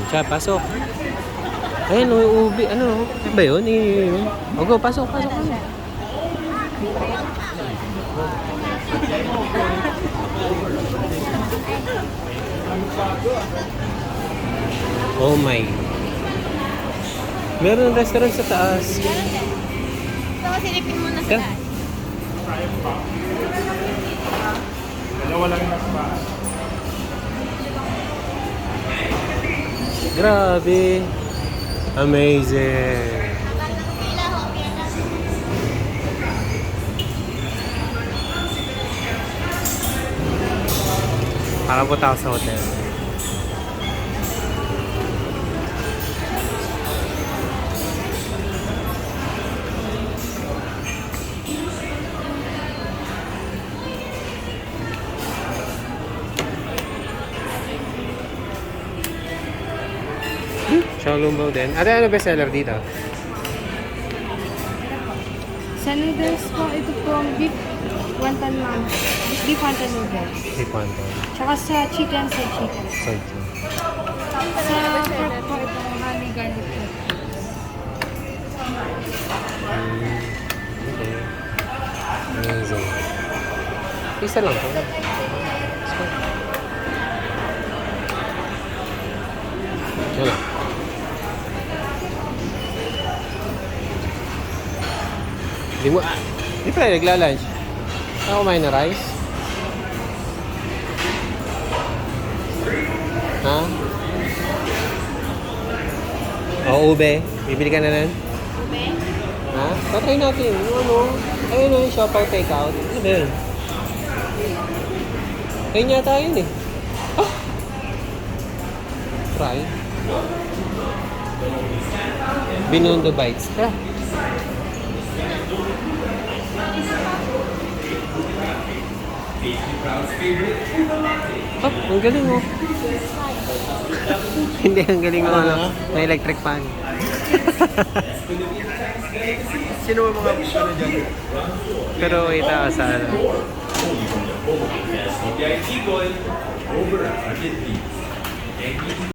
Siya, pasok. Ayun, ubi. Ano? Ano ba yun? Go, pasok, pasok. Oh my. Meron restaurant sa taas. So, silipin mo na sa taas. Dalawa lang yung nasa. Grabe. Amazing. Para po tao sa hotel. Shalombo din. Ano bestseller dito? Sa noodles po, ito po ang beef wonton man. Beef wonton noodles. Beef wonton. Tsaka sa chicken, sa chicken. Soy Sa pork po, itong honey garlic po. Okay. Amazing. Isa lang po. Yan lang. Di pa nagla-lunch. Ako kumain na rice? Ha? O, ube. Bibili ka na nun? Ube? Ha? Patry natin. Ano? Ayun o, yung Shopao takeout. Ano ba yun? Ayun yata yun eh. Ah! Try. Binondo bites. Ah. Oh, ang galing oh. Hindi, ang galing mo ano. May electric fan. Sino ba mga ano dyan? Pero ita ka sa ano. VIP goal over 100 feet.